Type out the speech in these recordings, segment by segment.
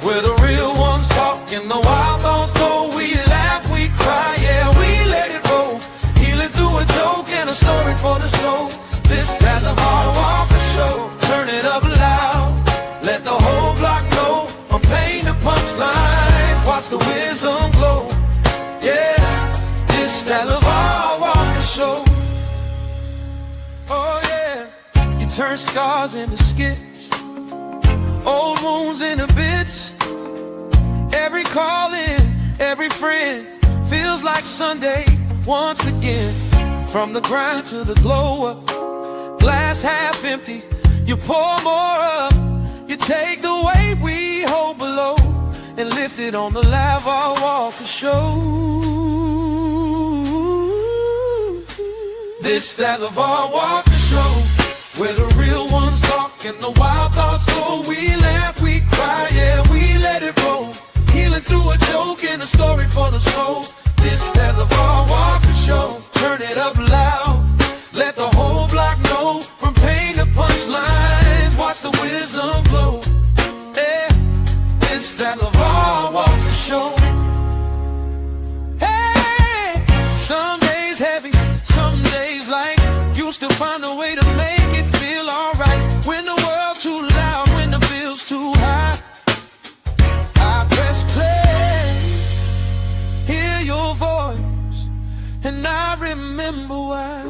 where the real ones talk and the wild thoughts go. We laugh, we cry, yeah, we let it roll. Healing through a joke and a story for the soul. This that LeVar Walker Show. Turn it up loud, let the whole block know. From pain to punchlines, watch the wisdom glow. Yeah, this that LeVar Walker Show. Oh yeah, you turn scars into skits, old wounds into bits. Every call in, every friend feels like Sunday once again. From the grind to the glow up, glass half empty, you pour more up. You take the weight we hold below and lift it on the LeVar Walker Show. This that LeVar Walker Show, where the real ones talk and the wild thoughts go. We laugh, we cry, yeah, we let it roll. Healing through a joke and a story for the soul. This that LeVar Walker Show. Turn it up loud, let the whole block know. From pain to punchlines, watch the wisdom glow. Yeah, this that LeVar Walker Show. Hey, some days heavy, some days light. You still find a way to make it feel alright. When the world's too loud, when the bill's too high, I press play, hear your voice, and I remember why.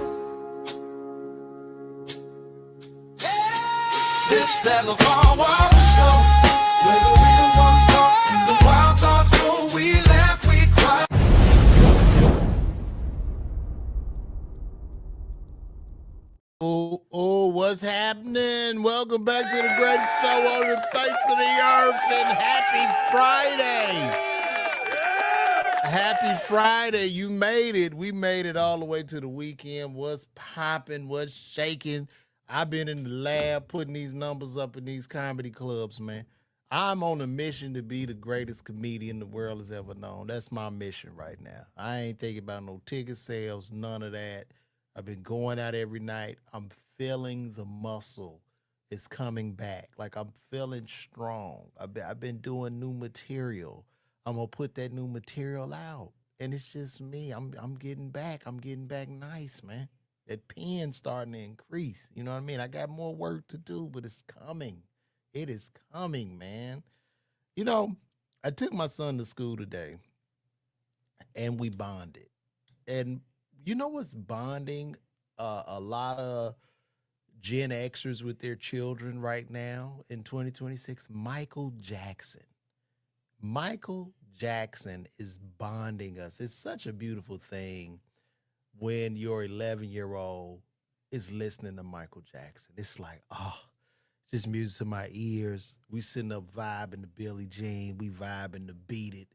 This that LeVar Walker Show, where the real ones talk and the wild thoughts go. We laugh, we cry. Oh, what's happening? Welcome back to the great show on the face of the earth, and happy Friday. Happy Friday. You made it. We made it all the way to the weekend. What's popping? What's shaking? I've been in the lab putting these numbers up in these comedy clubs, man. I'm on a mission to be the greatest comedian the world has ever known. That's my mission right now. I ain't thinking about no ticket sales, none of that. I've been going out every night. I'm feeling the muscle. It's coming back. Like, I'm feeling strong. I've been doing new material. I'm gonna put that new material out, and it's just me. I'm getting back. I'm getting back nice, man. That pen's starting to increase. You know what I mean? I got more work to do, but it's coming. It is coming, man. You know, I took my son to school today, and we bonded. And you know what's bonding a lot of Gen Xers with their children right now in 2026? Michael Jackson. Michael Jackson is bonding us. It's such a beautiful thing when your 11-year-old is listening to Michael Jackson. It's like, oh, just music to my ears. We sitting up vibing to Billie Jean. We vibing to Beat It.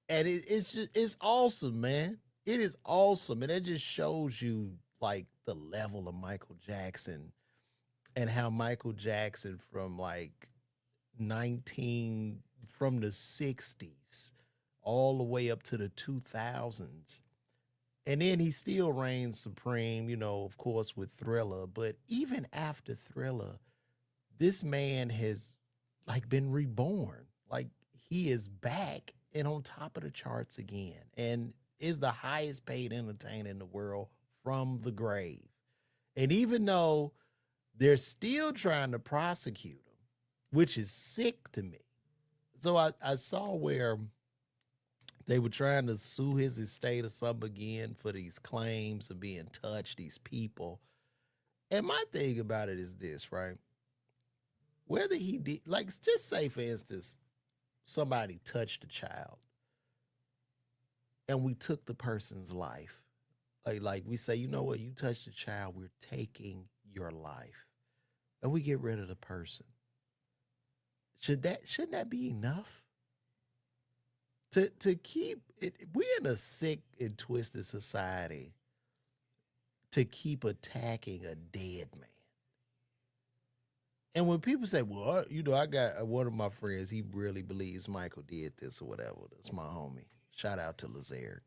And it's awesome, man. It is awesome. And it just shows you like the level of Michael Jackson and how Michael Jackson from like from the 60s all the way up to the 2000s. And then he still reigns supreme, you know, of course, with Thriller. But even after Thriller, this man has like been reborn. Like, he is back and on top of the charts again, and is the highest paid entertainer in the world from the grave. And even though they're still trying to prosecute him, which is sick to me. So I saw where they were trying to sue his estate or something again for these claims of being touched, these people. And my thing about it is this, right? Whether he did, like, just say, for instance, somebody touched a child and we took the person's life. Like we say, you know what, you touched a child, we're taking your life. And we get rid of the person. Shouldn't that be enough? To keep it, we're in a sick and twisted society to keep attacking a dead man. And when people say, well, you know, I got one of my friends, he really believes Michael did this or whatever. That's my homie. Shout out to Lazeric.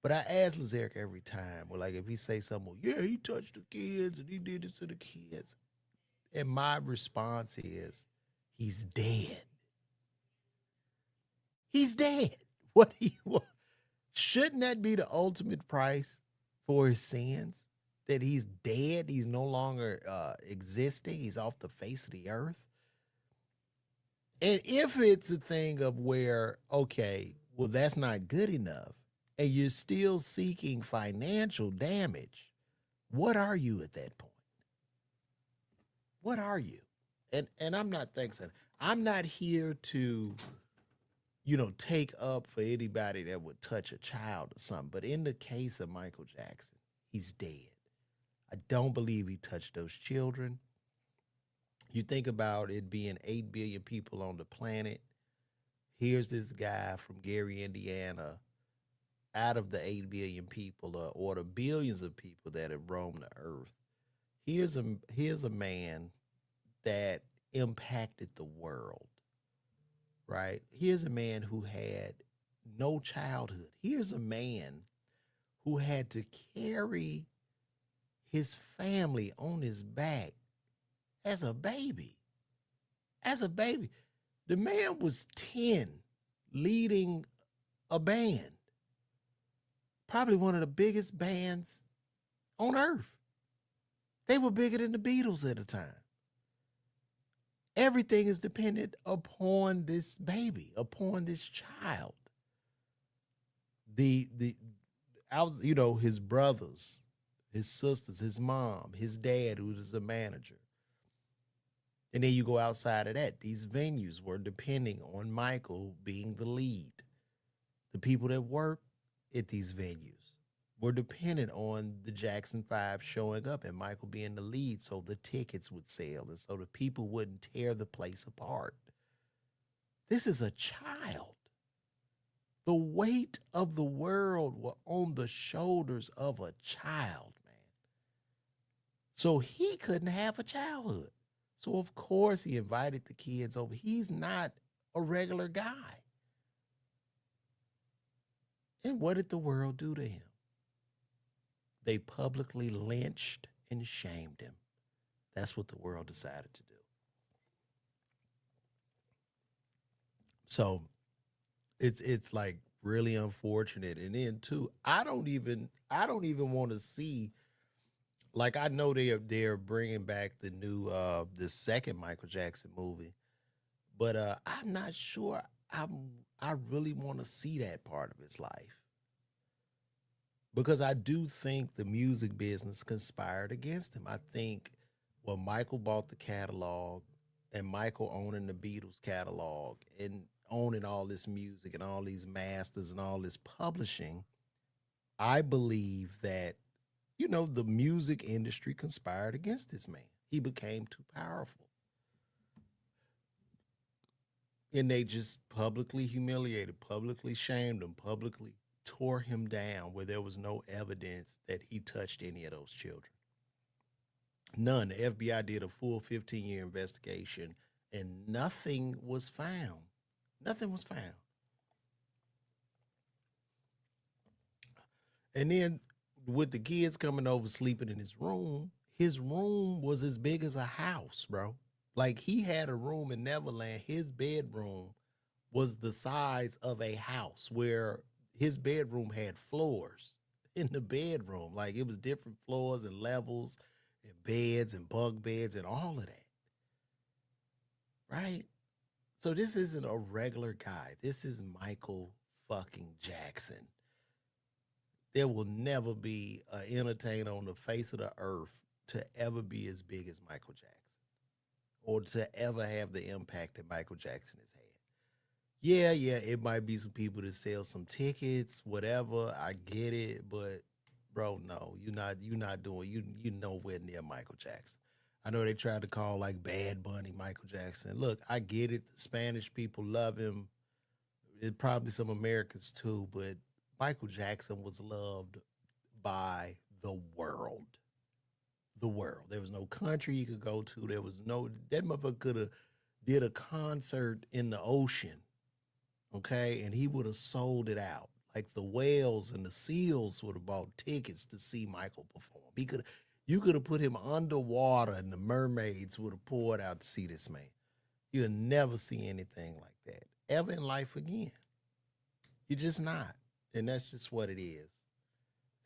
But I ask Lazeric every time, well, like if he say something, well, yeah, he touched the kids and he did this to the kids. And my response is, he's dead. He's dead. What he wa- shouldn't that be the ultimate price for his sins? That he's dead, he's no longer existing, he's off the face of the earth. And if it's a thing of where, okay, well, that's not good enough, and you're still seeking financial damage, what are you at that point? What are you? And I'm not thinking. I'm not here to, take up for anybody that would touch a child or something. But in the case of Michael Jackson, he's dead. I don't believe he touched those children. You think about it being 8 billion people on the planet. Here's this guy from Gary, Indiana, out of the 8 billion people or the billions of people that have roamed the earth. Here's a man that impacted the world, right? Here's a man who had no childhood. Here's a man who had to carry his family on his back as a baby. As a baby. The man was 10 leading a band, probably one of the biggest bands on earth. They were bigger than the Beatles at the time. Everything is dependent upon this baby, upon this child. The his brothers, his sisters, his mom, his dad, who was a manager. And then you go outside of that. These venues were depending on Michael being the lead. The people that work at these venues were dependent on the Jackson Five showing up and Michael being the lead so the tickets would sell and so the people wouldn't tear the place apart. This is a child. The weight of the world were on the shoulders of a child, man. So he couldn't have a childhood. So of course he invited the kids over. He's not a regular guy. And what did the world do to him? They publicly lynched and shamed him. That's what the world decided to do. So it's like really unfortunate. And then too, I don't even want to see, like, I know they're bringing back the second Michael Jackson movie, but I'm not sure I really want to see that part of his life because I do think the music business conspired against him. I think, well, Michael bought the catalog and Michael owning the Beatles catalog and owning all this music and all these masters and all this publishing, I believe that, the music industry conspired against this man. He became too powerful. And they just publicly humiliated, publicly shamed him, publicly tore him down where there was no evidence that he touched any of those children. None. The FBI did a full 15-year investigation and nothing was found. Nothing was found. And then with the kids coming over sleeping in his room was as big as a house, bro. Like he had a room in Neverland. His bedroom was the size of a house where his bedroom had floors in the bedroom. Like it was different floors and levels and beds and bunk beds and all of that. Right? So this isn't a regular guy. This is Michael fucking Jackson. There will never be an entertainer on the face of the earth to ever be as big as Michael Jackson or to ever have the impact that Michael Jackson has had. Yeah, it might be some people that sell some tickets, whatever. I get it, but bro, no, you're not doing you nowhere near Michael Jackson. I know they tried to call like Bad Bunny Michael Jackson. Look, I get it. The Spanish people love him. It probably some Americans too, but Michael Jackson was loved by the world. The world. There was no country you could go to. There was no that motherfucker could have did a concert in the ocean, okay, and he would have sold it out. Like the whales and the seals would have bought tickets to see Michael perform. You could have put him underwater, and the mermaids would have poured out to see this man. You'll never see anything like that ever in life again. You're just not. And that's just what it is.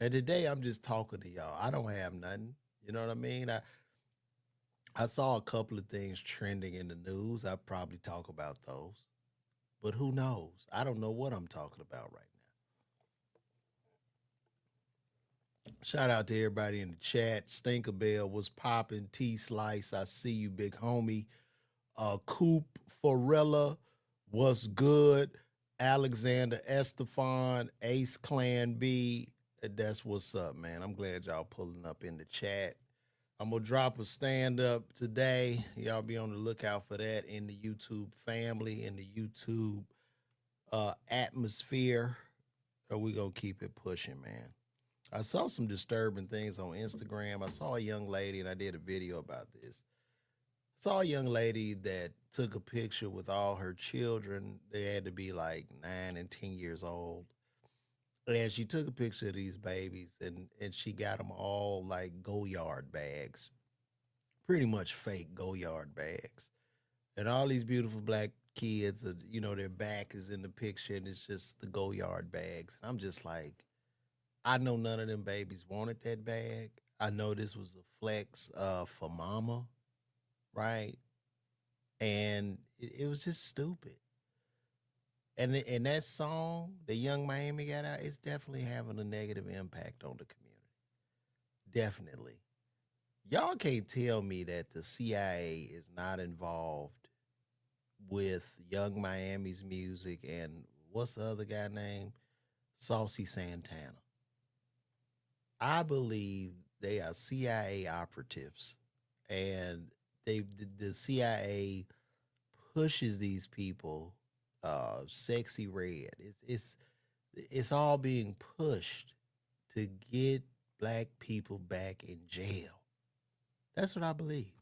And today I'm just talking to y'all. I don't have nothing. You know what I mean? I saw a couple of things trending in the news. I probably talk about those. But who knows? I don't know what I'm talking about right now. Shout out to everybody in the chat. Stinkerbell was popping. T Slice, I see you, big homie. Coop Forella was good. Alexander Estefan, Ace Clan B. That's what's up, man. I'm glad y'all pulling up in the chat. I'm gonna drop a stand up today. Y'all be on the lookout for that in the YouTube family, in the YouTube atmosphere. We gonna keep it pushing, man. I saw some disturbing things on Instagram. I saw a young lady, and I did a video about this. I saw a young lady that took a picture with all her children. They had to be like 9 and 10 years old. And she took a picture of these babies, and she got them all like Go-Yard bags, pretty much fake Go-Yard bags. And all these beautiful black kids, their back is in the picture, and it's just the Go-Yard bags. And I'm just like, I know none of them babies wanted that bag. I know this was a flex for mama, right? And it was just stupid. And that song, the Young Miami got out, it's definitely having a negative impact on the community. Definitely. Y'all can't tell me that the CIA is not involved with Young Miami's music and what's the other guy named? Saucy Santana. I believe they are CIA operatives, and the CIA pushes these people. Sexy Red. It's all being pushed to get black people back in jail. That's what I believe.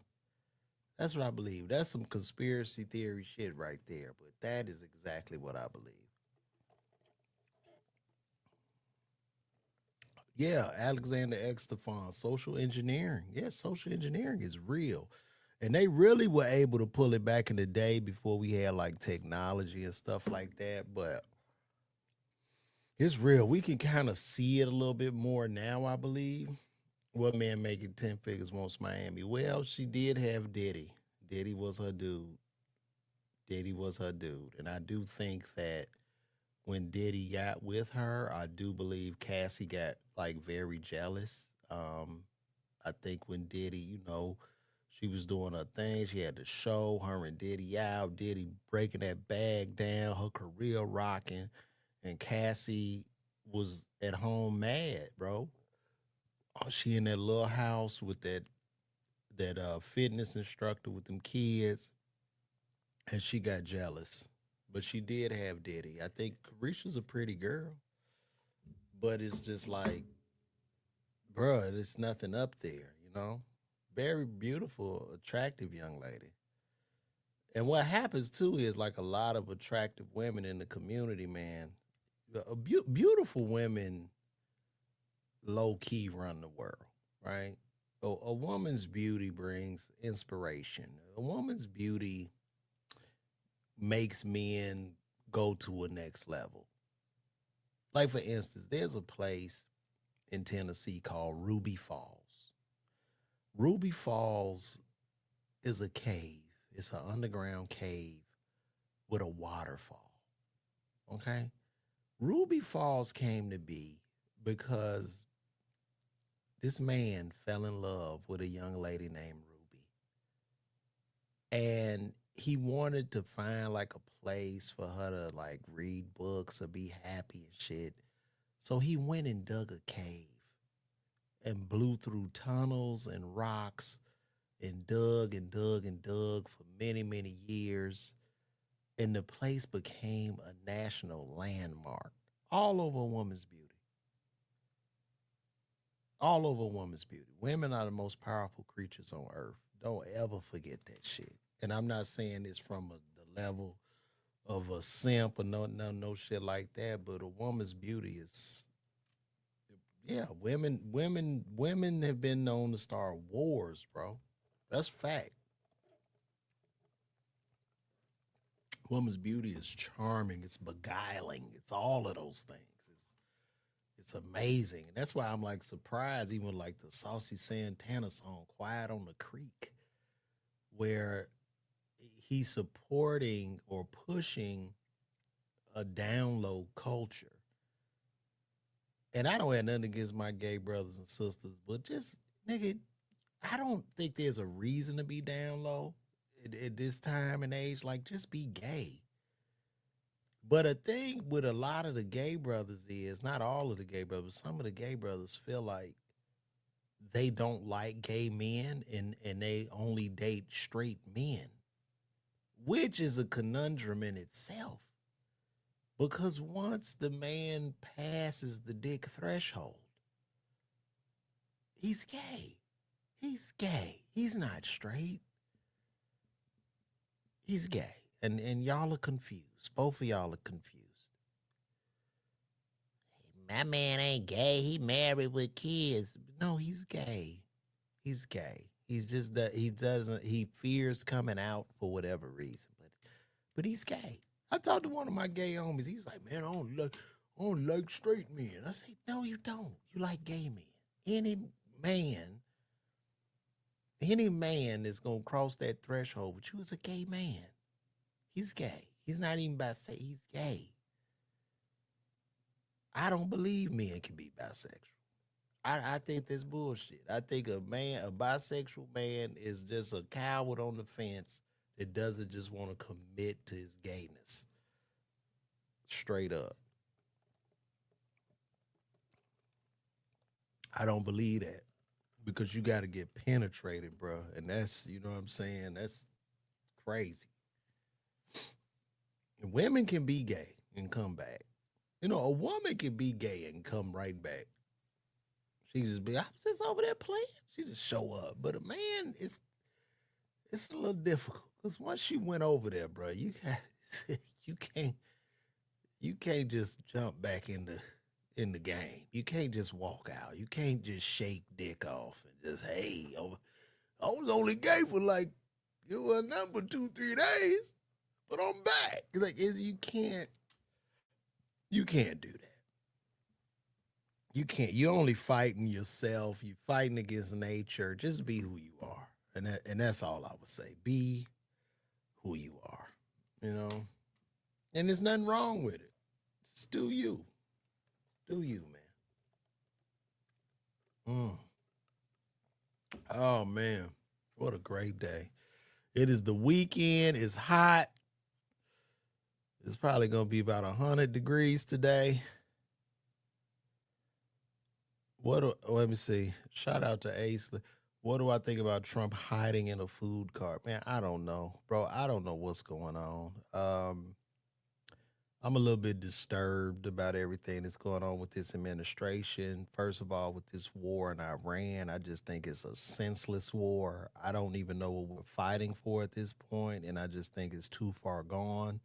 That's what I believe. That's some conspiracy theory shit right there, but that is exactly what I believe. Yeah, Alexander X. Stefan, social engineering. Yes, social engineering is real. And they really were able to pull it back in the day before we had like technology and stuff like that. But it's real. We can kind of see it a little bit more now, I believe. What man making 10 figures wants Miami? Well, she did have Diddy. Diddy was her dude. Diddy was her dude. And I do think that when Diddy got with her, I do believe Cassie got like very jealous. I think when Diddy, she was doing her thing, she had the show, her and Diddy out, Diddy breaking that bag down, her career rocking, and Cassie was at home mad, bro. She in that little house with that fitness instructor with them kids, and she got jealous. But she did have Diddy. I think Carisha's a pretty girl, but it's just like, bruh, there's nothing up there, you know? Very beautiful, attractive young lady. And what happens too is like a lot of attractive women in the community, man. Beautiful women low key run the world, right? A woman's beauty brings inspiration. A woman's beauty makes men go to a next level. Like, for instance, there's a place in Tennessee called Ruby Falls. Ruby Falls is a cave, it's an underground cave with a waterfall. Okay? Ruby Falls came to be because this man fell in love with a young lady named Ruby. And he wanted to find like a place for her to like read books or be happy and shit. So he went and dug a cave and blew through tunnels and rocks and dug and dug and dug for many, many years. And the place became a national landmark all over a woman's beauty. All over a woman's beauty. Women are the most powerful creatures on earth. Don't ever forget that shit. And I'm not saying this from the level of a simp or no shit like that, but a woman's beauty is, yeah, women have been known to start wars, bro. That's fact. Woman's beauty is charming, it's beguiling, it's all of those things. It's amazing. And that's why I'm like surprised, even with like the Saucy Santana song, Quiet on the Creek, where he's supporting or pushing a down low culture. And I don't have nothing against my gay brothers and sisters, but just nigga, I don't think there's a reason to be down low at this time and age. Like, just be gay. But a thing with a lot of the gay brothers is not all of the gay brothers. Some of the gay brothers feel like they don't like gay men and they only date straight men, which is a conundrum in itself. Because once the man passes the dick threshold, he's gay. He's gay. He's not straight. He's gay. And y'all are confused. Both of y'all are confused. My man ain't gay. He married with kids. No, he's gay. He's gay. He's just that he fears coming out for whatever reason. But he's gay. I talked to one of my gay homies. He was like, man, I don't like straight men. I said, no, you don't. You like gay men. Man, any man that's gonna cross that threshold with you is a gay man. He's gay. He's not even bisexual. He's gay. I don't believe men can be bisexual. I think that's bullshit. I think a bisexual man is just a coward on the fence that doesn't just want to commit to his gayness. Straight up. I don't believe that because you got to get penetrated, bro. And that's, you know what I'm saying? That's crazy. And women can be gay and come back. You know, a woman can be gay and come right back. She just be, I'm just over there playing. She just show up. But a man, it's a little difficult because once you went over there, bro, you you can't just jump back in the game. You can't just walk out. You can't just shake dick off and just, hey, I was only gay for like a number 2-3 days, but I'm back. Like you can't do that. You can't. You're only fighting yourself. You're fighting against nature. Just be who you are, and that's all I would say. Be who you are. You know, and there's nothing wrong with it. Just do you. Do you, man? Oh man, what a great day! It is the weekend. It's hot. It's probably gonna be about 100 degrees today. Let me see. Shout out to Ace. What do I think about Trump hiding in a food cart? Man, I don't know, bro. I don't know what's going on. I'm a little bit disturbed about everything that's going on with this administration. First of all, with this war in Iran, I just think it's a senseless war. I don't even know what we're fighting for at this point, and I just think it's too far gone.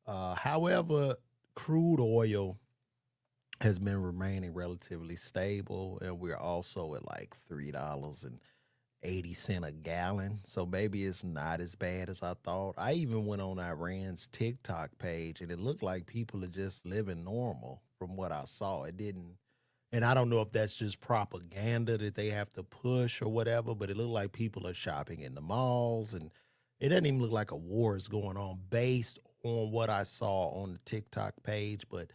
However, crude oil has been remaining relatively stable, and we're also at like $3.80 a gallon. So maybe it's not as bad as I thought. I even went on Iran's TikTok page, and it looked like people are just living normal from what I saw. It didn't, and I don't know if that's just propaganda that they have to push or whatever, but it looked like people are shopping in the malls, and it doesn't even look like a war is going on based on what I saw on the TikTok page. But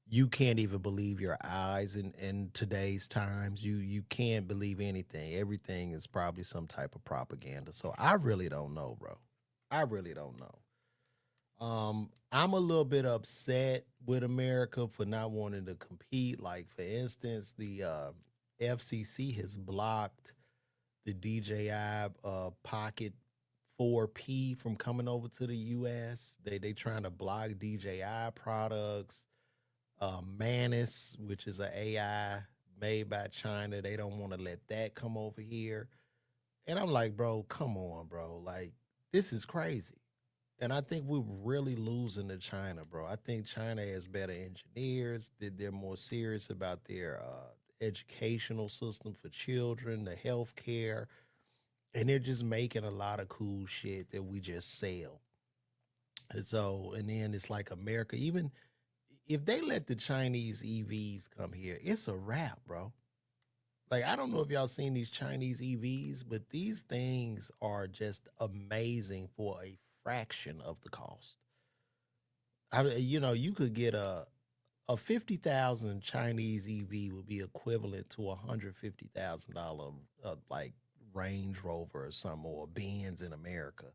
you can't even believe your eyes in today's times. You can't believe anything. Everything is probably some type of propaganda. So I really don't know, bro. I really don't know. I'm a little bit upset with America for not wanting to compete. Like, for instance, the FCC has blocked the DJI Pocket 4P from coming over to the US. They trying to block DJI products. Manus, which is an AI made by China. They don't want to let that come over here. And I'm like, bro, come on, bro. Like, this is crazy. And I think we're really losing to China, bro. I think China has better engineers. They're more serious about their educational system for children, the health care. And they're just making a lot of cool shit that we just sell. And then it's like America, even if they let the Chinese EVs come here, it's a wrap, bro. Like, I don't know if y'all seen these Chinese EVs, but these things are just amazing for a fraction of the cost. You could get a 50,000 Chinese EV would be equivalent to $150,000 like Range Rover or something or Benz in America.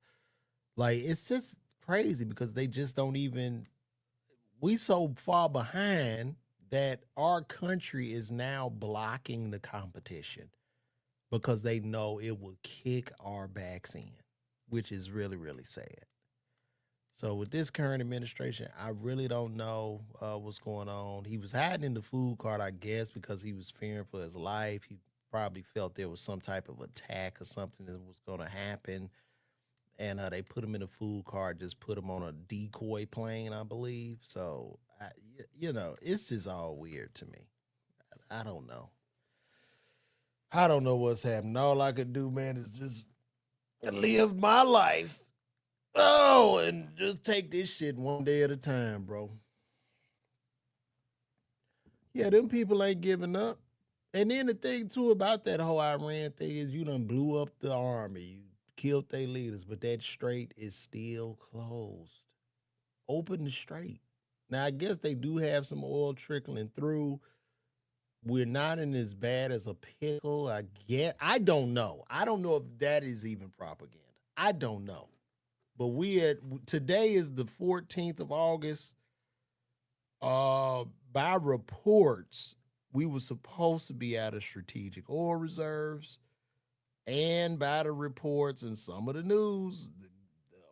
Like, it's just crazy because they just don't even, we so far behind that our country is now blocking the competition because they know it will kick our backs in, which is really, really sad. So with this current administration, I really don't know what's going on. He was hiding in the food cart, I guess, because he was fearing for his life. He probably felt there was some type of attack or something that was going to happen, and they put him in a food cart, just put him on a decoy plane, I believe. So, it's just all weird to me. I don't know. I don't know what's happening. All I could do, man, is just live my life. Oh, and just take this shit one day at a time, bro. Yeah, them people ain't giving up. And then the thing too about that whole Iran thing is you done blew up the army. You killed their leaders, but that strait is still closed. Open the strait. Now I guess they do have some oil trickling through. We're not in as bad as a pickle. I get. I don't know. I don't know if that is even propaganda. I don't know. But today is the 14th of August. By reports, we were supposed to be out of strategic oil reserves, and by the reports and some of the news, the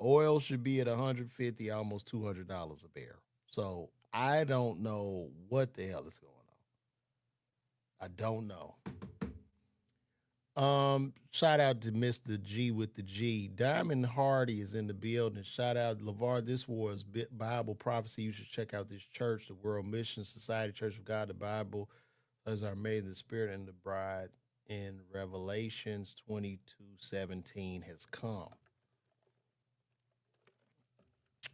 oil should be at 150, almost $200 a barrel. So I don't know what the hell is going on. I don't know. Shout out to Mr. G with the G. Diamond Hardy is in the building. Shout out LeVar. This was Bible prophecy. You should check out this church, the World Mission Society, Church of God, the Bible as our maid, the Spirit, and the bride in Revelations 22:17 has come.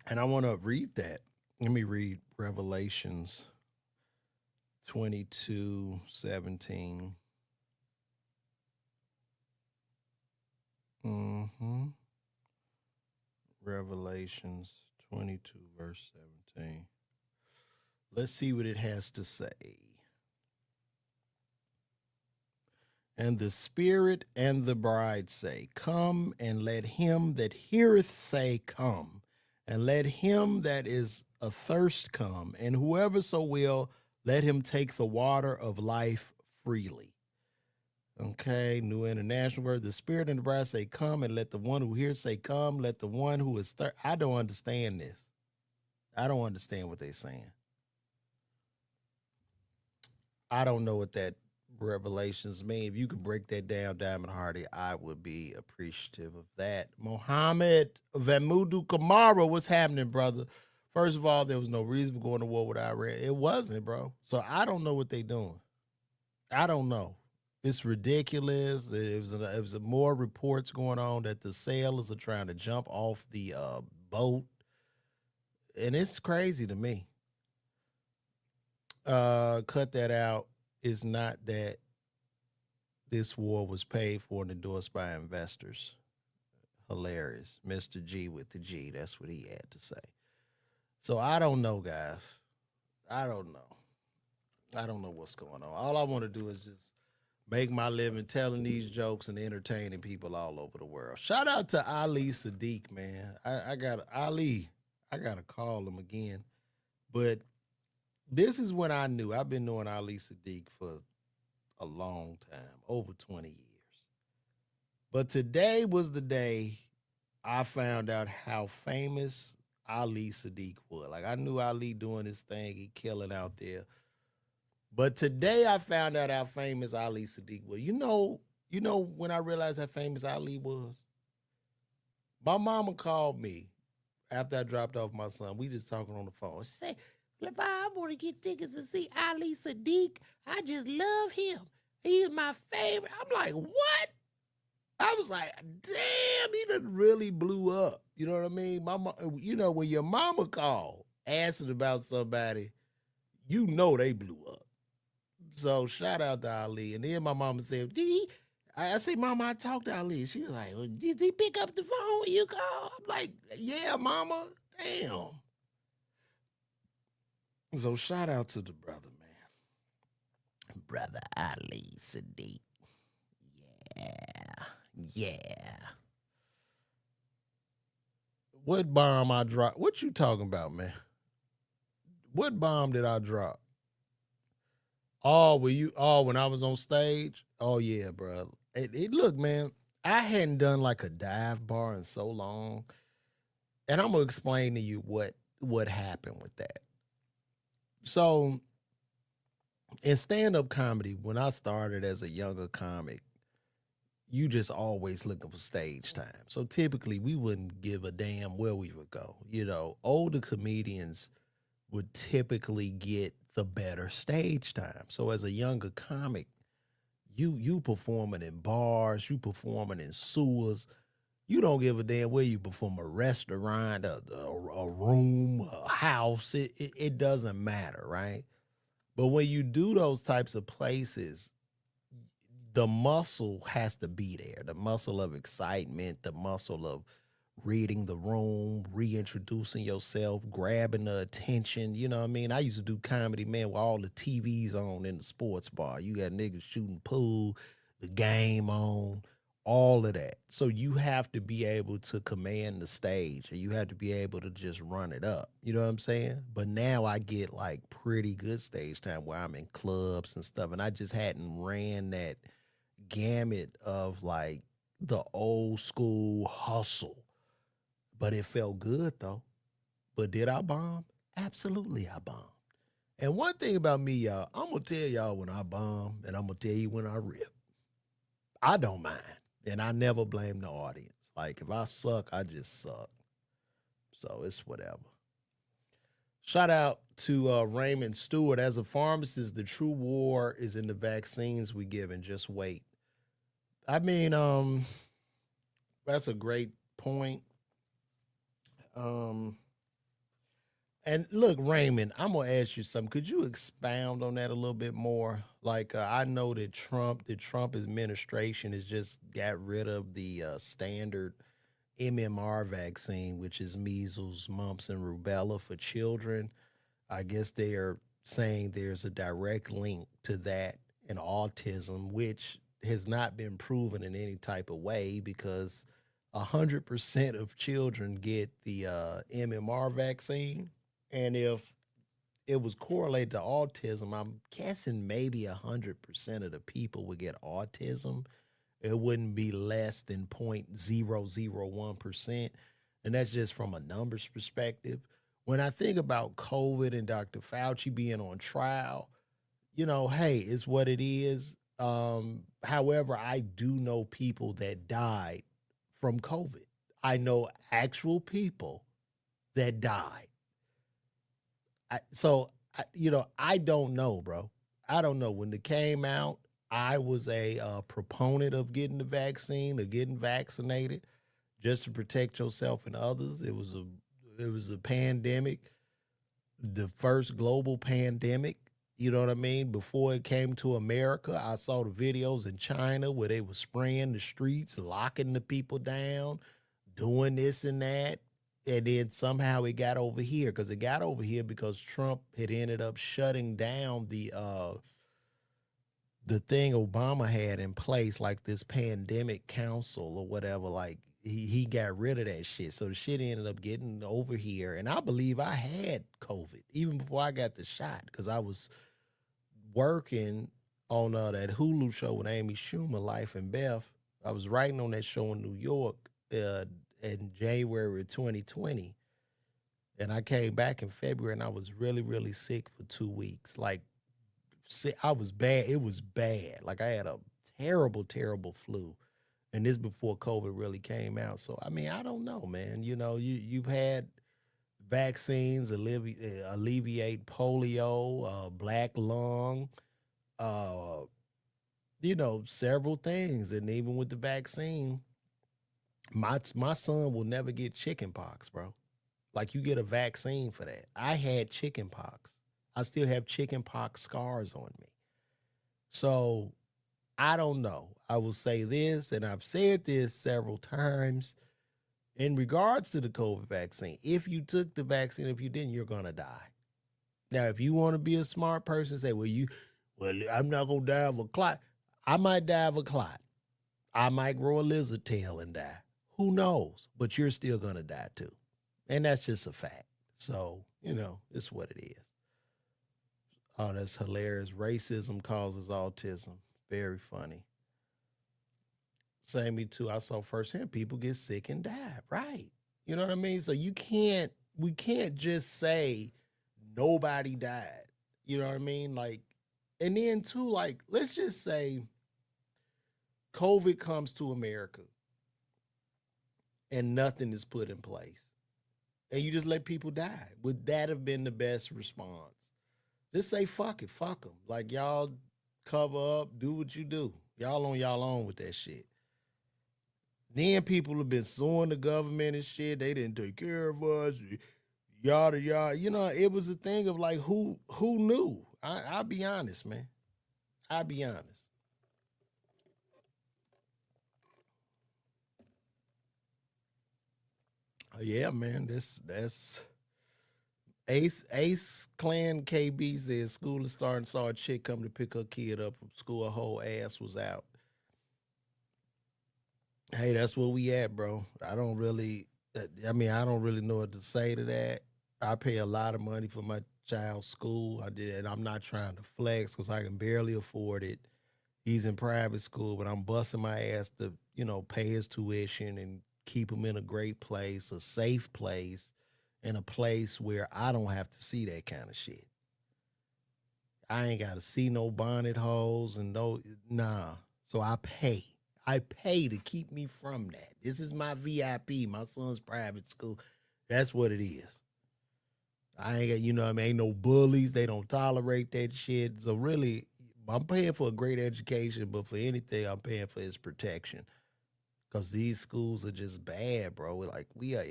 And I want to read that. Let me read Revelations 22:17. Revelations 22, verse 17. Let's see what it has to say. And the Spirit and the bride say, Come, and let him that heareth say, Come, and let him that is athirst come, and whoever so will, let him take the water of life freely. Okay, New International Word. The Spirit and the bride say, Come, and let the one who hears say, Come. Let the one who is thirsty. I don't understand this. I don't understand what they're saying. I don't know what that revelations mean. If you could break that down, Diamond Hardy, I would be appreciative of that. Mohammed Vamudu Kamara, what's happening, brother? First of all, there was no reason for going to war with Iran. It wasn't, bro. So I don't know what they're doing. I don't know. It's ridiculous. It was more reports going on that the sailors are trying to jump off the boat, and it's crazy to me. Cut that out. It's not that this war was paid for and endorsed by investors. Hilarious. Mr. G with the G. That's what he had to say. So I don't know, guys. I don't know. I don't know what's going on. All I want to do is just make my living telling these jokes and entertaining people all over the world. Shout out to Ali Sadiq, man. I got to call him again. But this is when I knew. I've been knowing Ali Sadiq for a long time, over 20 years. But today was the day I found out how famous Ali Sadiq was. Like, I knew Ali doing his thing. He killing out there. But today I found out how famous Ali Sadiq was. You know when I realized how famous Ali was? My mama called me after I dropped off my son. We just talking on the phone. She said, LeVar, I want to get tickets to see Ali Sadiq. I just love him. He is my favorite. I'm like, what? I was like, damn, he done really blew up. You know what I mean? When your mama called asking about somebody, you know they blew up. So shout out to Ali. And then my mama said, I say, Mama, I talked to Ali. She was like, well, did he pick up the phone when you call? I'm like, yeah, Mama. Damn. So shout out to the brother, man. Brother Ali Sadiq. Yeah. Yeah. What bomb I dropped? What you talking about, man? What bomb did I drop? Oh, when I was on stage? Oh yeah, bro. Look, man, I hadn't done like a dive bar in so long. And I'm gonna explain to you what happened with that. So in stand-up comedy, when I started as a younger comic, you just always looking for stage time. So typically we wouldn't give a damn where we would go. Older comedians would typically get the better stage time. So as a younger comic, you performing in bars, you performing in sewers. You don't give a damn where you perform, a restaurant, a room, a house. It doesn't matter, right? But when you do those types of places, the muscle has to be there. The muscle of excitement, the muscle of reading the room, reintroducing yourself, grabbing the attention. You know what I mean? I used to do comedy, man, with all the TVs on in the sports bar. You got niggas shooting pool, the game on, all of that. So you have to be able to command the stage and you have to be able to just run it up. You know what I'm saying? But now I get like pretty good stage time where I'm in clubs and stuff. And I just hadn't ran that gamut of like the old school hustle, but it felt good though. But did I bomb? Absolutely, I bombed. And one thing about me, y'all, I'm gonna tell y'all when I bomb, and I'm gonna tell you when I rip. I don't mind, and I never blame the audience. Like if I suck, I just suck. So it's whatever. Shout out to Raymond Stewart. As a pharmacist, the true war is in the vaccines we give, and just wait. I mean, that's a great point. Um, and look, Raymond, I'm gonna ask you something. Could you expound on that a little bit more? Like, I know that the Trump administration has just got rid of the standard MMR vaccine, which is measles, mumps, and rubella for children. I guess they are saying there's a direct link to that and autism, which has not been proven in any type of way because 100% of children get the MMR vaccine. And if it was correlated to autism, I'm guessing maybe 100% of the people would get autism. It wouldn't be less than 0.001%. And that's just from a numbers perspective. When I think about COVID and Dr. Fauci being on trial, hey, it's what it is. However, I do know people that died from COVID. I know actual people that died. I don't know, bro. I don't know. When it came out, I was a proponent of getting the vaccine or getting vaccinated just to protect yourself and others. It was a pandemic, the first global pandemic. You know what I mean? Before it came to America, I saw the videos in China where they were spraying the streets, locking the people down, doing this and that. And then somehow it got over here because it got over here because Trump had ended up shutting down the thing Obama had in place, like this pandemic council or whatever. Like he got rid of that shit. So the shit ended up getting over here. And I believe I had COVID even before I got the shot because I was working on that Hulu show with Amy Schumer, Life and Beth. I was writing on that show in New York in January of 2020. And I came back in February and I was really, really sick for 2 weeks. Like, I was bad. It was bad. Like, I had a terrible, terrible flu. And this before COVID really came out. So, I mean, I don't know, man. You've had vaccines alleviate polio, black lung, uh, several things. And even with the vaccine, my son will never get chicken pox, bro. Like you get a vaccine for that. I had chicken pox. I still have chicken pox scars on me. So I don't know. I will say this, and I've said this several times in regards to the COVID vaccine. If you took the vaccine, if you didn't, you're gonna die. Now, if you want to be a smart person, say, well, I'm not gonna die of a clot. I might die of a clot. I might grow a lizard tail and die. Who knows? But you're still gonna die too. And that's just a fact. So, it's what it is. Oh, that's hilarious. Racism causes autism. Very funny. Same me too. I saw firsthand people get sick and die. Right. You know what I mean? So we can't just say nobody died. You know what I mean? Like, and then too, like, let's just say COVID comes to America and nothing is put in place. And you just let people die. Would that have been the best response? Just say fuck it, fuck them. Like y'all cover up, do what you do. Y'all on y'all own with that shit. Then people have been suing the government and shit. They didn't take care of us. Yada yada. It was a thing of like who knew? I'll be honest, man. I'll be honest. Yeah, man. That's Ace Clan KB says school is starting. Saw a chick come to pick her kid up from school. Her whole ass was out. Hey, that's where we at, bro. I don't really know what to say to that. I pay a lot of money for my child's school. I did, and I'm not trying to flex because I can barely afford it. He's in private school, but I'm busting my ass to, pay his tuition and keep him in a great place, a safe place, in a place where I don't have to see that kind of shit. I ain't got to see no bonnet holes and no, nah. So I pay. I pay to keep me from that. This is my VIP, my son's private school. That's what it is. I ain't got, what I mean, ain't no bullies. They don't tolerate that shit. So really, I'm paying for a great education, but for anything, I'm paying for his protection. Because these schools are just bad, bro. Like we are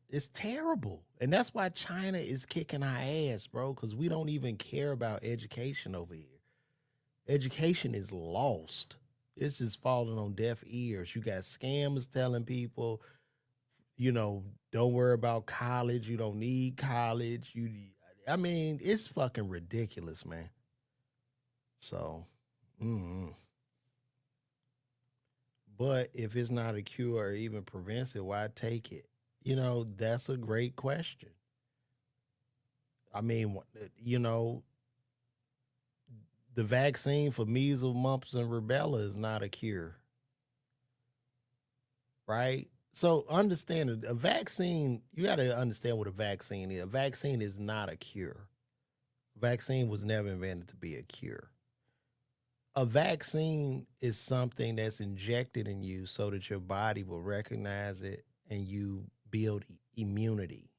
it's terrible. And that's why China is kicking our ass, bro. Because we don't even care about education over here. Education is lost. It's just falling on deaf ears. You got scammers telling people, don't worry about college. You don't need college. I mean, it's fucking ridiculous, man. So, but if it's not a cure or even prevents it, why take it? That's a great question. I mean, the vaccine for measles, mumps, and rubella is not a cure, right? So understand a vaccine, you got to understand what a vaccine is. A vaccine is not a cure. A vaccine was never invented to be a cure. A vaccine is something that's injected in you so that your body will recognize it and you build immunity.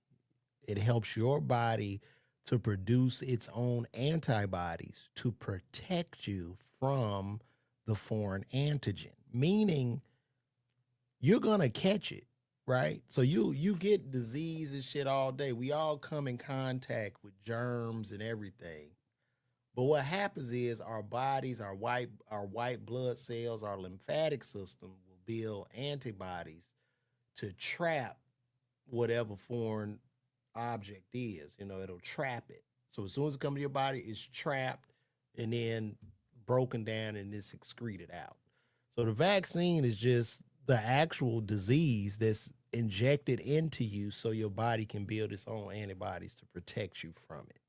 It helps your body to produce its own antibodies to protect you from the foreign antigen, meaning you're gonna catch it, right? So you get disease and shit all day. We all come in contact with germs and everything. But what happens is our bodies, our white blood cells, our lymphatic system will build antibodies to trap whatever foreign object is. It'll trap it. So as soon as it comes to your body, it's trapped and then broken down and it's excreted out. So the vaccine is just the actual disease that's injected into you so your body can build its own antibodies to protect you from it.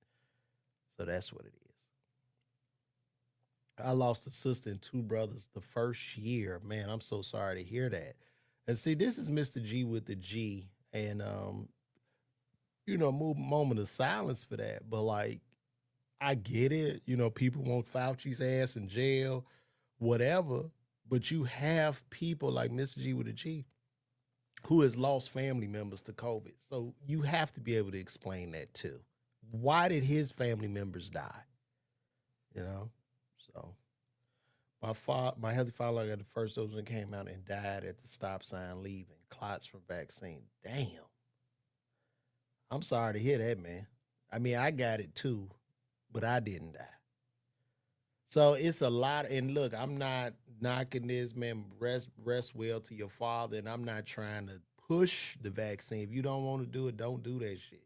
So that's what it is. I lost a sister and two brothers the first year. Man, I'm so sorry to hear that. And see, this is Mr. G with the G. And moment of silence for that. But like, I get it. People want Fauci's ass in jail, whatever. But you have people like Mr. G with a G who has lost family members to COVID. So you have to be able to explain that too. Why did his family members die? So My healthy father got the first dose when it came out and died at the stop sign leaving. Clots from vaccine. Damn. I'm sorry to hear that, man. I mean, I got it too, but I didn't die. So it's a lot. And look, I'm not knocking this, man. Rest well to your father. And I'm not trying to push the vaccine. If you don't want to do it, don't do that shit.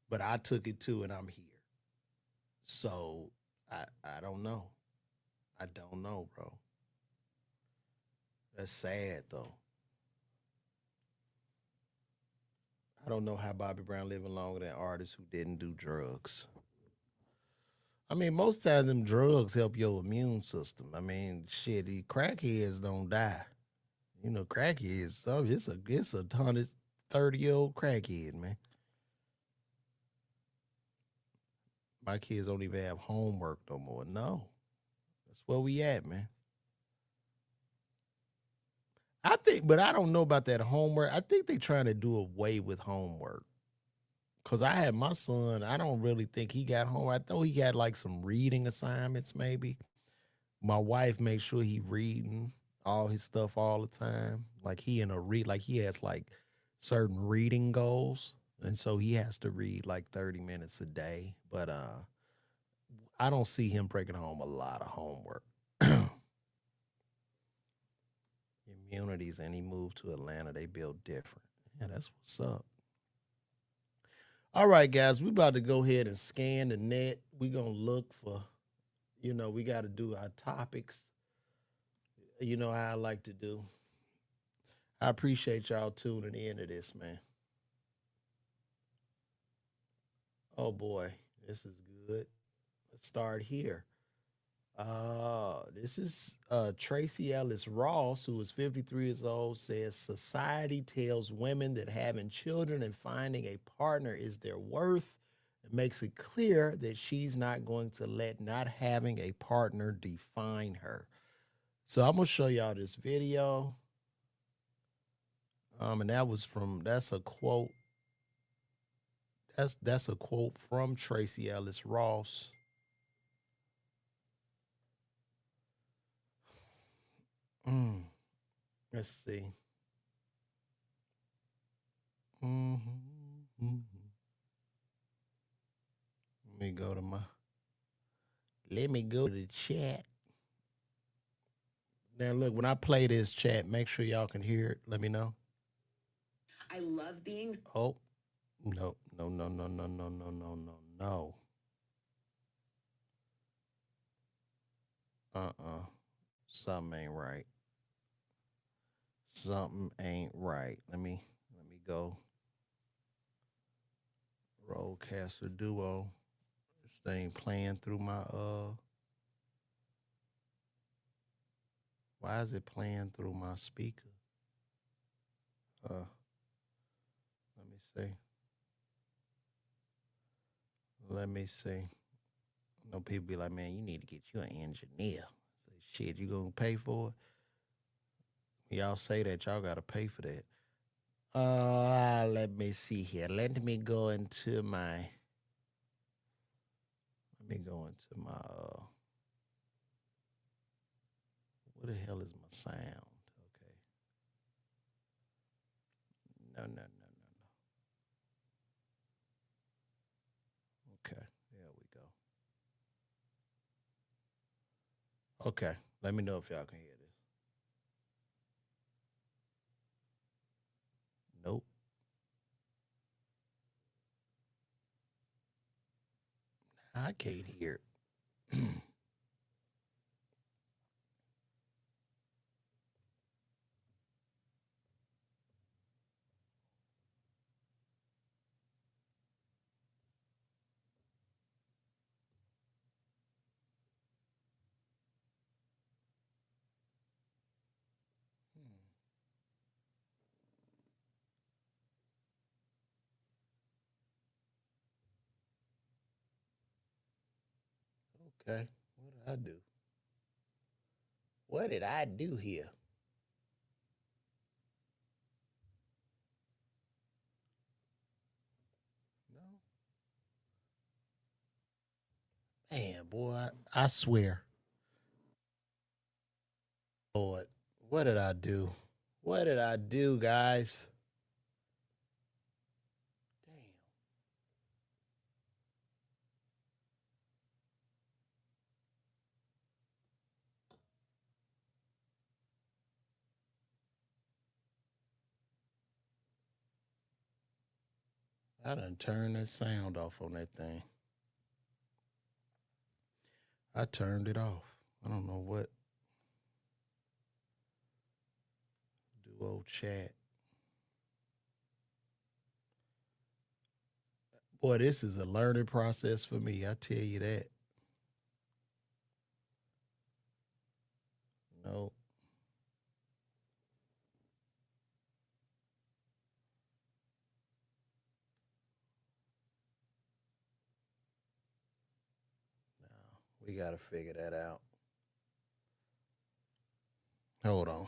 But I took it too, and I'm here. So I don't know. I don't know, bro. That's sad though. I don't know how Bobby Brown living longer than artists who didn't do drugs. I mean, most times them drugs help your immune system. I mean, shit, the crackheads don't die. You know, crackheads. So it's a 130-year-old crackhead, man. My kids don't even have homework no more. No, that's where we at, man. I think, but I don't know about that homework. I think they trying to do away with homework. Cause I had my son. I don't really think he got homework. I thought he got like some reading assignments, maybe. My wife makes sure he reading all his stuff all the time. Like he in a read, like he has like certain reading goals, and so he has to read like 30 minutes a day. But I don't see him breaking home a lot of homework. Immunities, and he moved to Atlanta. They built different. Yeah, that's what's up. All right, guys, we about to go ahead and scan the net. We gonna look for, we got to do our topics. You know how I like to do. I appreciate y'all tuning in to this, man. Oh boy, this is good. Let's start here. This is Tracy Ellis Ross, who is 53 years old, says society tells women that having children and finding a partner is their worth. It makes it clear that she's not going to let not having a partner define her. So I'm gonna show y'all this video. And that's a quote. That's a quote from Tracy Ellis Ross. Mm, let's see. hmm Let me go to my. Let me go to the chat. Now look, when I play this chat, make sure y'all can hear it. Let me know. I love being. Oh, no, no, no, no, no, no, no, no, no, no. Something ain't right. Something ain't right. Let me go. Rollcaster Duo. This thing playing through my why is it playing through my speaker? Let me see. Let me see. I know people be like, man, you need to get you an engineer. I say, shit, you gonna pay for it? Y'all say that y'all gotta pay for that. Let me see here. Let me go into my. Let me go into my. What the hell is my sound? Okay. No, no, no, no, no. Okay. There we go. Okay. Let me know if y'all can hear this. Nope. I can't hear it. Okay. What did I do? What did I do here? No. Man, boy, I swear. Lord, what did I do? What did I do, guys? Damn. I done turned that sound off on that thing. I turned it off. I don't know what. Duo chat. Boy, this is a learning process for me. I tell you that. No. We got to figure that out. Hold on.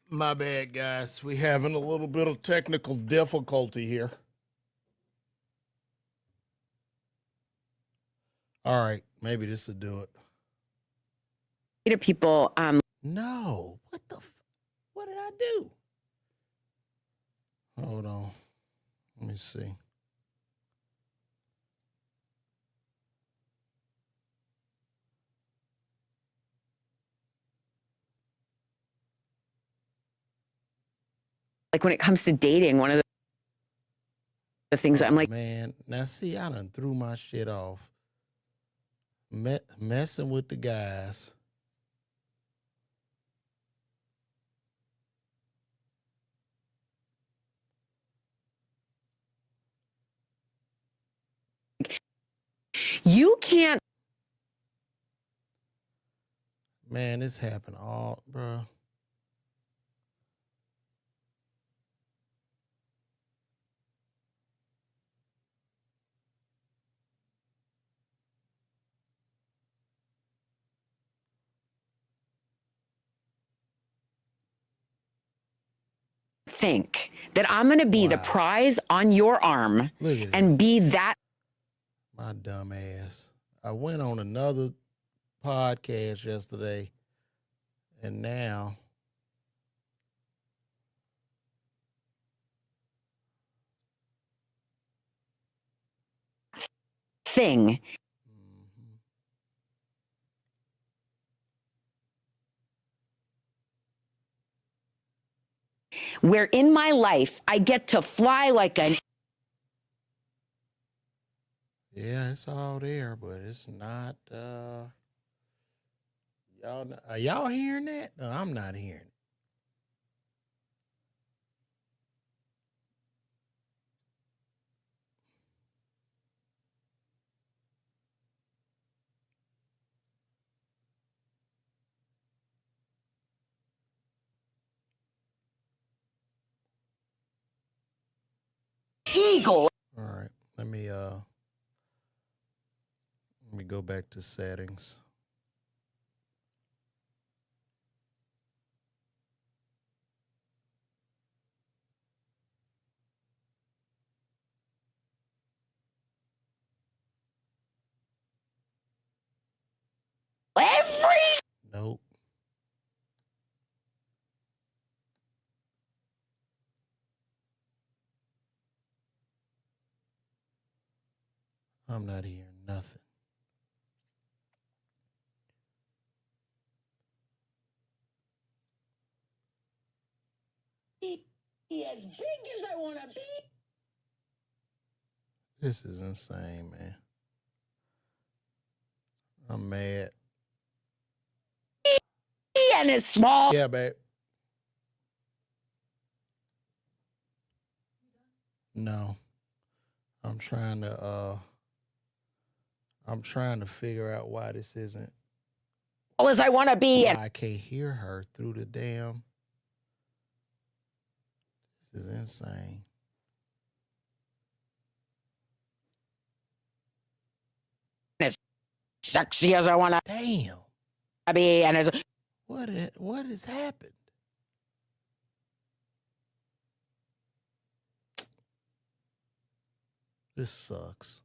My bad, guys. We having a little bit of technical difficulty here. All right, maybe this will do it. To people, No, what did I do? Hold on, let me see. like when it comes to dating, one of the things I'm like, Man, now see, I done threw my shit off. Messing with the guys. you can't. Man, this happened all, bro. Think that I'm going to be the Wow. prize on your arm Look at and this. be that. My dumb ass. I went on another podcast yesterday, and now thing where in my life I get to fly like a. yeah, it's all there, but it's not. Are y'all hearing that? No, I'm not hearing it. Eagle. All right, let me go back to settings. Every. Nope. I'm not hearing nothing. Be as big as I want to be. This is insane, man. I'm mad. And as small. Yeah, babe. No, I'm trying to figure out why this isn't All as I want to be. why And I can't hear her through the damn. This is insane. as sexy as I want Damn. to be. And as What has happened? This sucks.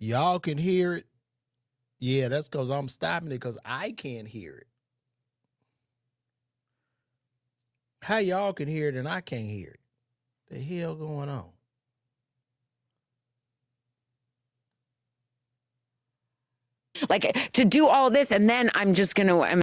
Y'all can hear it. Yeah, that's because I'm stopping it because I can't hear it. How y'all can hear it and I can't hear it? The hell going on? like to do all this, and then I'm just gonna.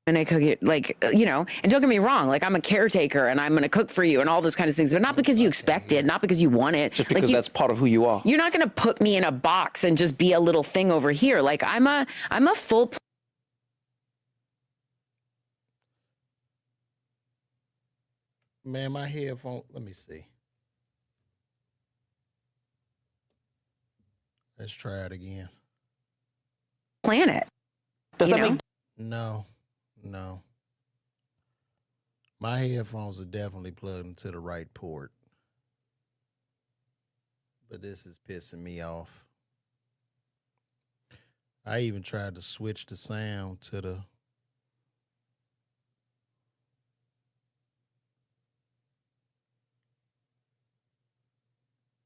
And I cook it, like, you know, and don't get me wrong, like, I'm a caretaker and I'm going to cook for you and all those kinds of things, but not because you expect it, not because you want it. Just because like that's part of who you are. You're not going to put me in a box and just be a little thing over here. Like, I'm a full. Man, my headphone. Let me see. Let's try it again. Planet. Does you that know? make No. My headphones are definitely plugged into the right port. But this is pissing me off. I even tried to switch the sound to the.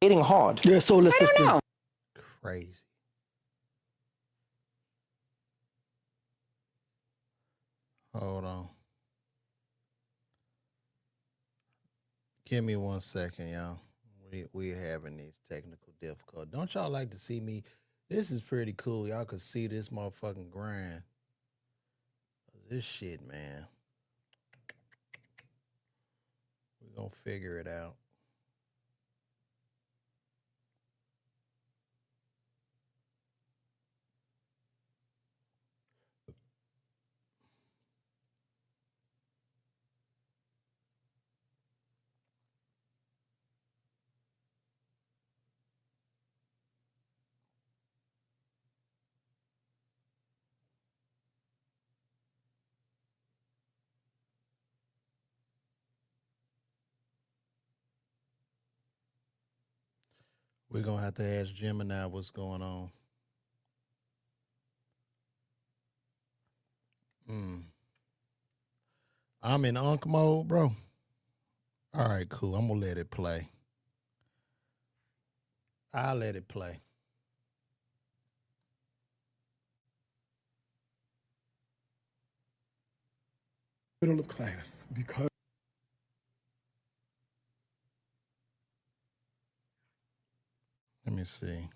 hitting hard? Your solar I don't system. know. Crazy. Hold on. Give me 1 second, y'all. We're having these technical difficulties. Don't y'all like to see me? This is pretty cool. Y'all could see this motherfucking grind. This shit, man. We're gonna figure it out. We're gonna have to ask Gemini what's going on. I'm in Unk mode, bro. All right, cool. I'm gonna let it play. I'll let it play. Middle of class because Let me see.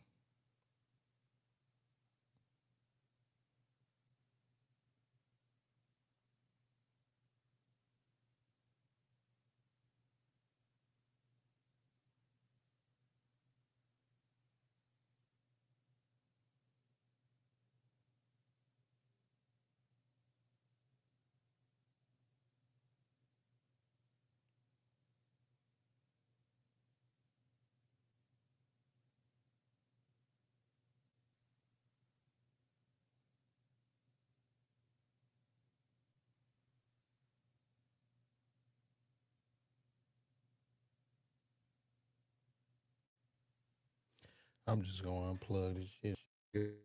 I'm just gonna unplug this shit.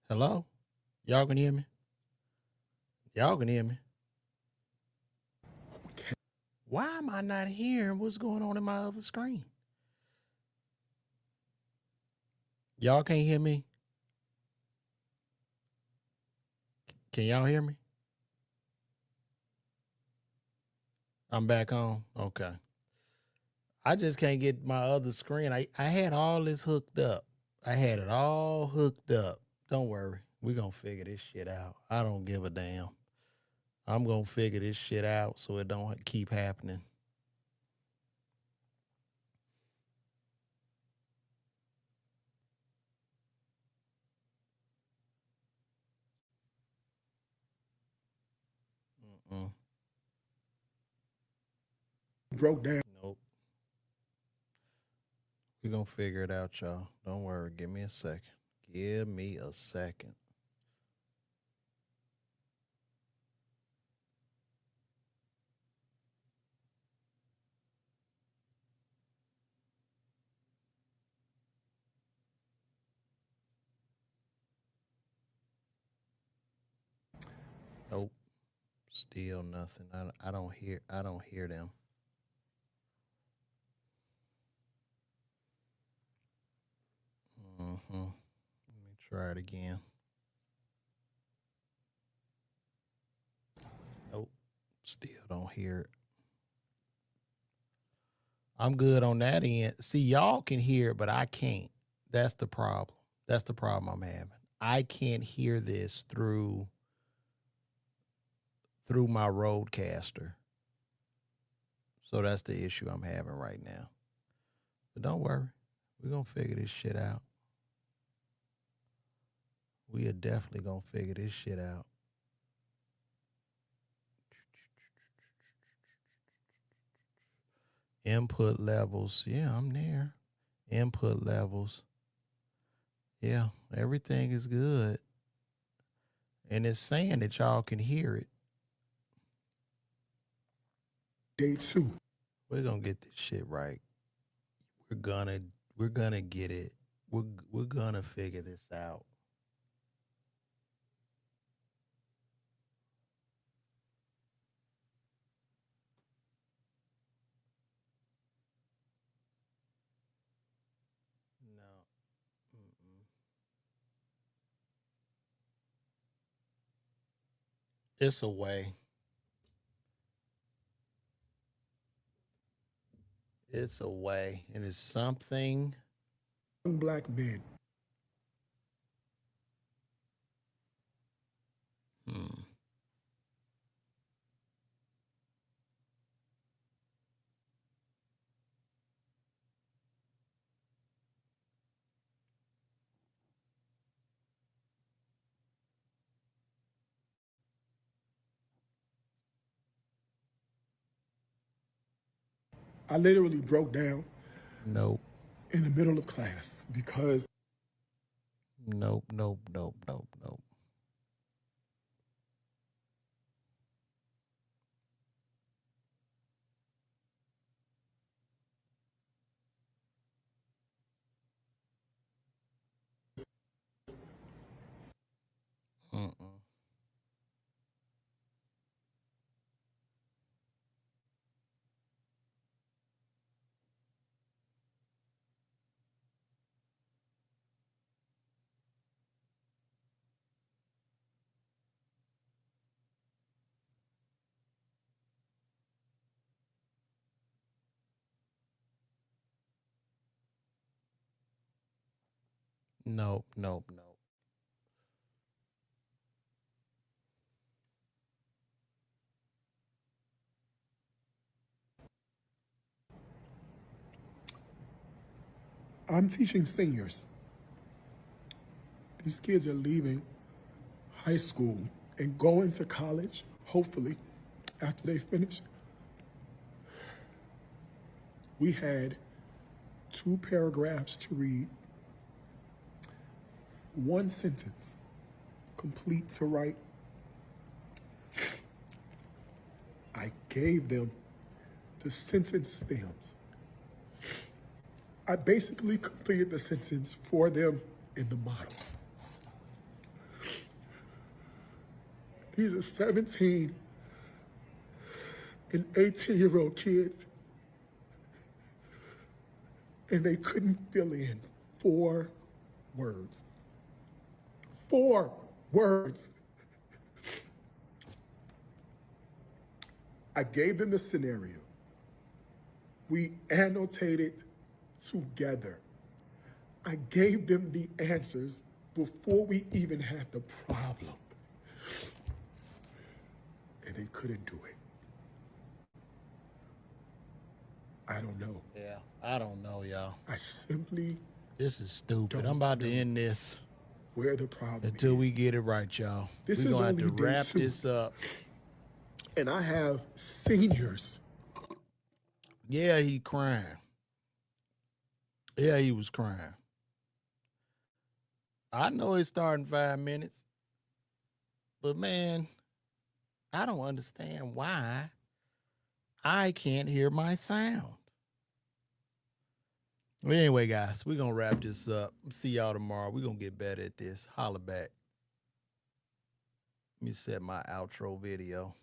Hello? Y'all can hear me? Y'all can hear me? Why am I not hearing what's going on in my other screen? Y'all can't hear me? Can y'all hear me? I'm back on. Okay. I just can't get my other screen. I had all this hooked up. I had it all hooked up. Don't worry. We're going to figure this shit out. I don't give a damn. I'm going to figure this shit out so it don't keep happening. Mm-mm. Broke down. Nope. We're going to figure it out, y'all. Don't worry. Give me a second. Give me a second. Nope. Still nothing. I don't hear them. Let me try it again. Nope. Still don't hear it. I'm good on that end. See, y'all can hear it, but I can't. That's the problem. That's the problem I'm having. I can't hear this through my Rodecaster. So that's the issue I'm having right now. But don't worry. We're going to figure this shit out. We are definitely going to figure this shit out. Input levels. Yeah, I'm there. Input levels. Yeah, everything is good. And it's saying that y'all can hear it. Day 2. We're gonna get this shit right. We're gonna get it. We're gonna figure this out. No. Mm-mm. It's a way. It's a way. And it's something. Young black men. I literally broke down Nope. in the middle of class because Nope. Mm-mm. Nope. I'm teaching seniors. These kids are leaving high school and going to college, hopefully, after they finish. We had 2 paragraphs to read, 1 sentence complete to write. I gave them the sentence stems. I basically completed the sentence for them in the model. These are 17 and 18-year-old kids, and they couldn't fill in 4 words. 4 words. I gave them the scenario. We annotated together. I gave them the answers before we even had the problem. And they couldn't do it. I don't know. Yeah, I don't know, y'all. I simply This is stupid. Don't I'm about to know. end this where the problem until is. we get it right, y'all. This We're is gonna have to only day wrap 2. this up. And I have seniors. Yeah, he crying. Yeah, he was crying. I know it's starting 5 minutes, but man, I don't understand why I can't hear my sound. But anyway, guys, we're going to wrap this up. See y'all tomorrow. We're going to get better at this. Holla back. Let me set my outro video.